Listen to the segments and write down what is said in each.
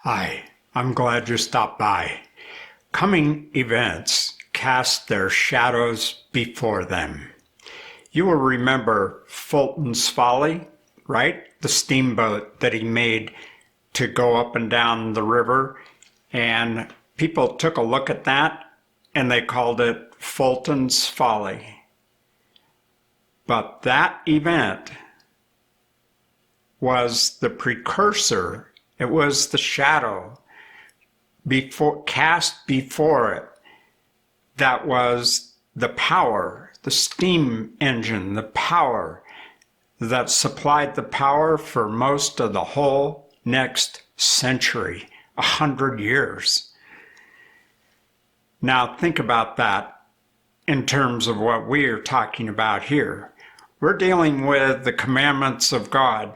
Hi, I'm glad you stopped by. Coming events cast their shadows before them. You will remember Fulton's Folly, right? The steamboat that he made to go up and down the river. And people took a look at that and they called it Fulton's Folly. But that event was the precursor. It was the shadow cast before it that was the power, the steam engine, the power that supplied the power for most of the whole next century, 100 years. Now think about that in terms of what we are talking about here. We're dealing with the commandments of God,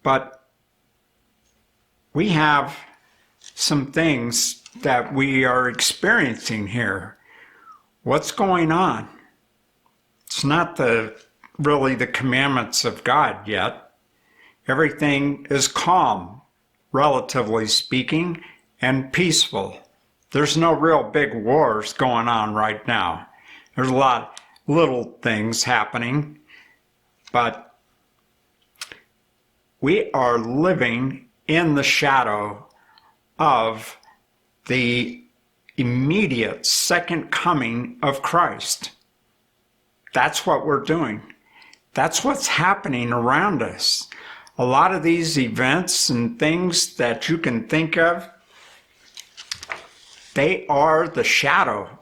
but we have some things that we are experiencing here. What's going on? It's not really the commandments of God yet. Everything is calm, relatively speaking, and peaceful. There's no real big wars going on right now. There's a lot of little things happening, but we are living in the shadow of the immediate second coming of Christ. That's what we're doing. That's what's happening around us. A lot of these events and things that you can think of, they are the shadow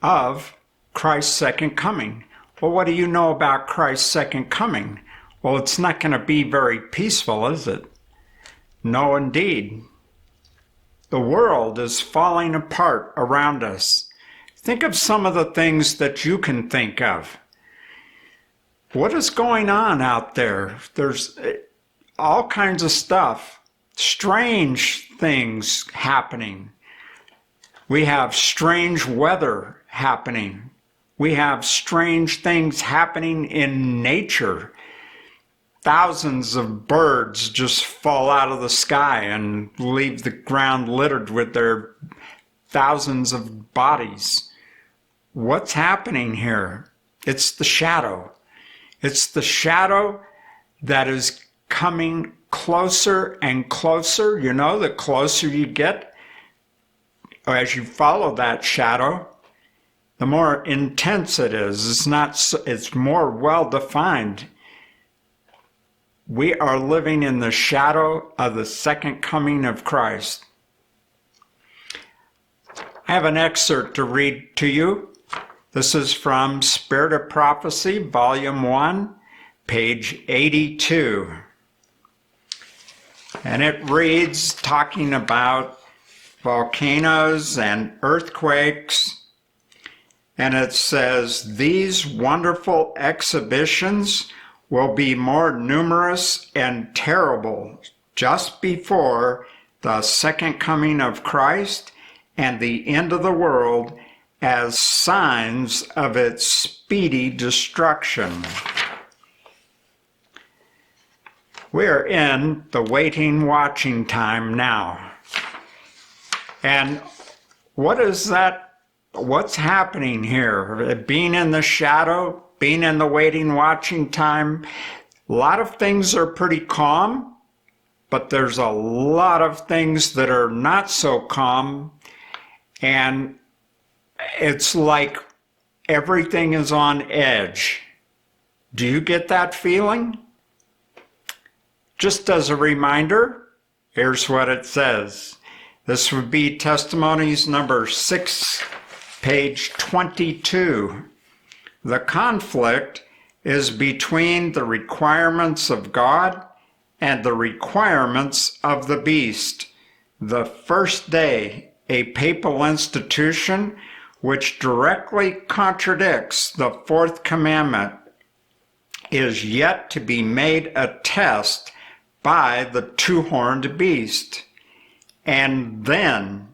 of Christ's second coming. Well, what do you know about Christ's second coming? Well, it's not going to be very peaceful, is it? No, indeed. The world is falling apart around us. Think of some of the things that you can think of. What is going on out there? There's all kinds of stuff, strange things happening. We have strange weather happening. We have strange things happening in nature. Thousands of birds just fall out of the sky and leave the ground littered with their thousands of bodies. What's happening here? It's the shadow. It's the shadow that is coming closer and closer. You know, the closer you get, as you follow that shadow, the more intense it is. It's more well defined. We are living in the shadow of the second coming of Christ. I have an excerpt to read to you. This is from Spirit of Prophecy, Volume 1, page 82. And it reads, talking about volcanoes and earthquakes. And it says, these wonderful exhibitions will be more numerous and terrible just before the second coming of Christ and the end of the world as signs of its speedy destruction. We're in the waiting, watching time now. And what is that? What's happening here? Being in the shadow, being in the waiting, watching time, a lot of things are pretty calm, but there's a lot of things that are not so calm, and it's like everything is on edge. Do you get that feeling? Just as a reminder, here's what it says. This would be Testimonies number 6, page 22. The conflict is between the requirements of God and the requirements of the beast. The first day, a papal institution which directly contradicts the fourth commandment, is yet to be made a test by the two-horned beast. And then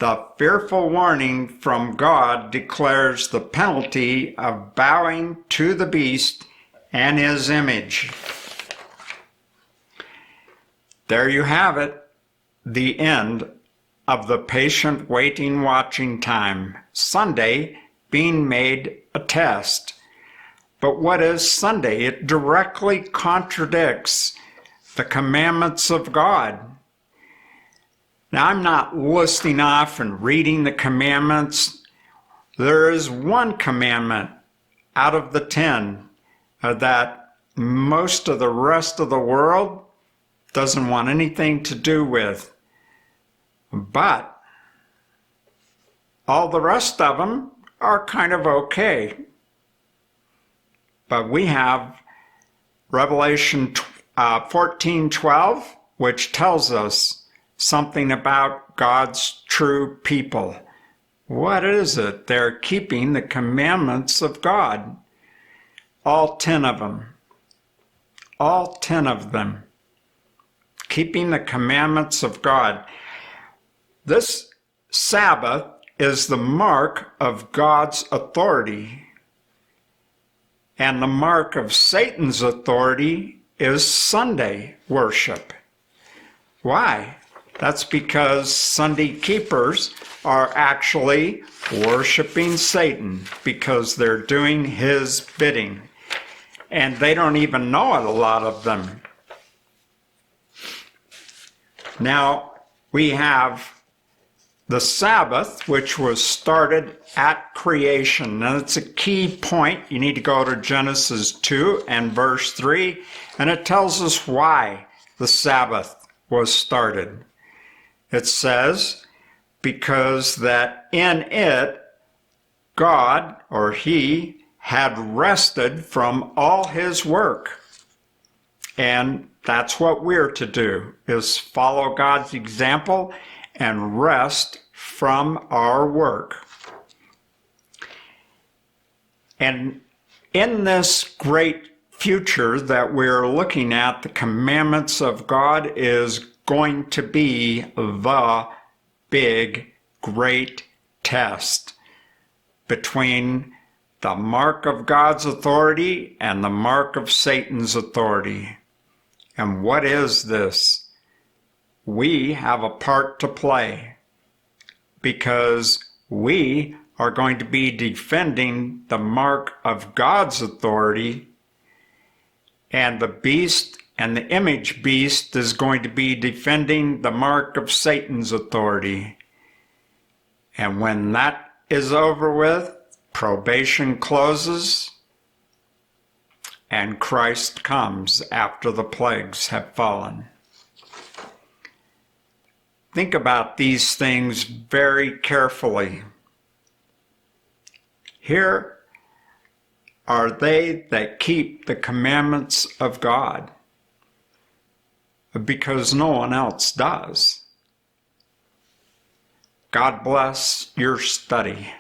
the fearful warning from God declares the penalty of bowing to the beast and his image. There you have it, the end of the patient waiting watching time, Sunday being made a test. But what is Sunday? It directly contradicts the commandments of God. Now, I'm not listing off and reading the commandments. There is one commandment out of the 10 that most of the rest of the world doesn't want anything to do with. But all the rest of them are kind of okay. But we have Revelation 14:12, which tells us something about God's true people. What is it? They're keeping the commandments of God. All 10 of them. All 10 of them. Keeping the commandments of God. This Sabbath is the mark of God's authority. And the mark of Satan's authority is Sunday worship. Why? That's because Sunday keepers are actually worshiping Satan because they're doing his bidding. And they don't even know it, a lot of them. Now, we have the Sabbath, which was started at creation. Now, it's a key point. You need to go to Genesis 2 and verse 3, and it tells us why the Sabbath was started. It says, because that in it, God, or he, had rested from all his work. And that's what we're to do, is follow God's example and rest from our work. And in this great future that we're looking at, the commandments of God is going to be the big, great test between the mark of God's authority and the mark of Satan's authority. And what is this? We have a part to play because we are going to be defending the mark of God's authority, and the beast and the image beast is going to be defending the mark of Satan's authority. And when that is over with, probation closes and Christ comes after the plagues have fallen. Think about these things very carefully. Here are they that keep the commandments of God, because no one else does. God bless your study.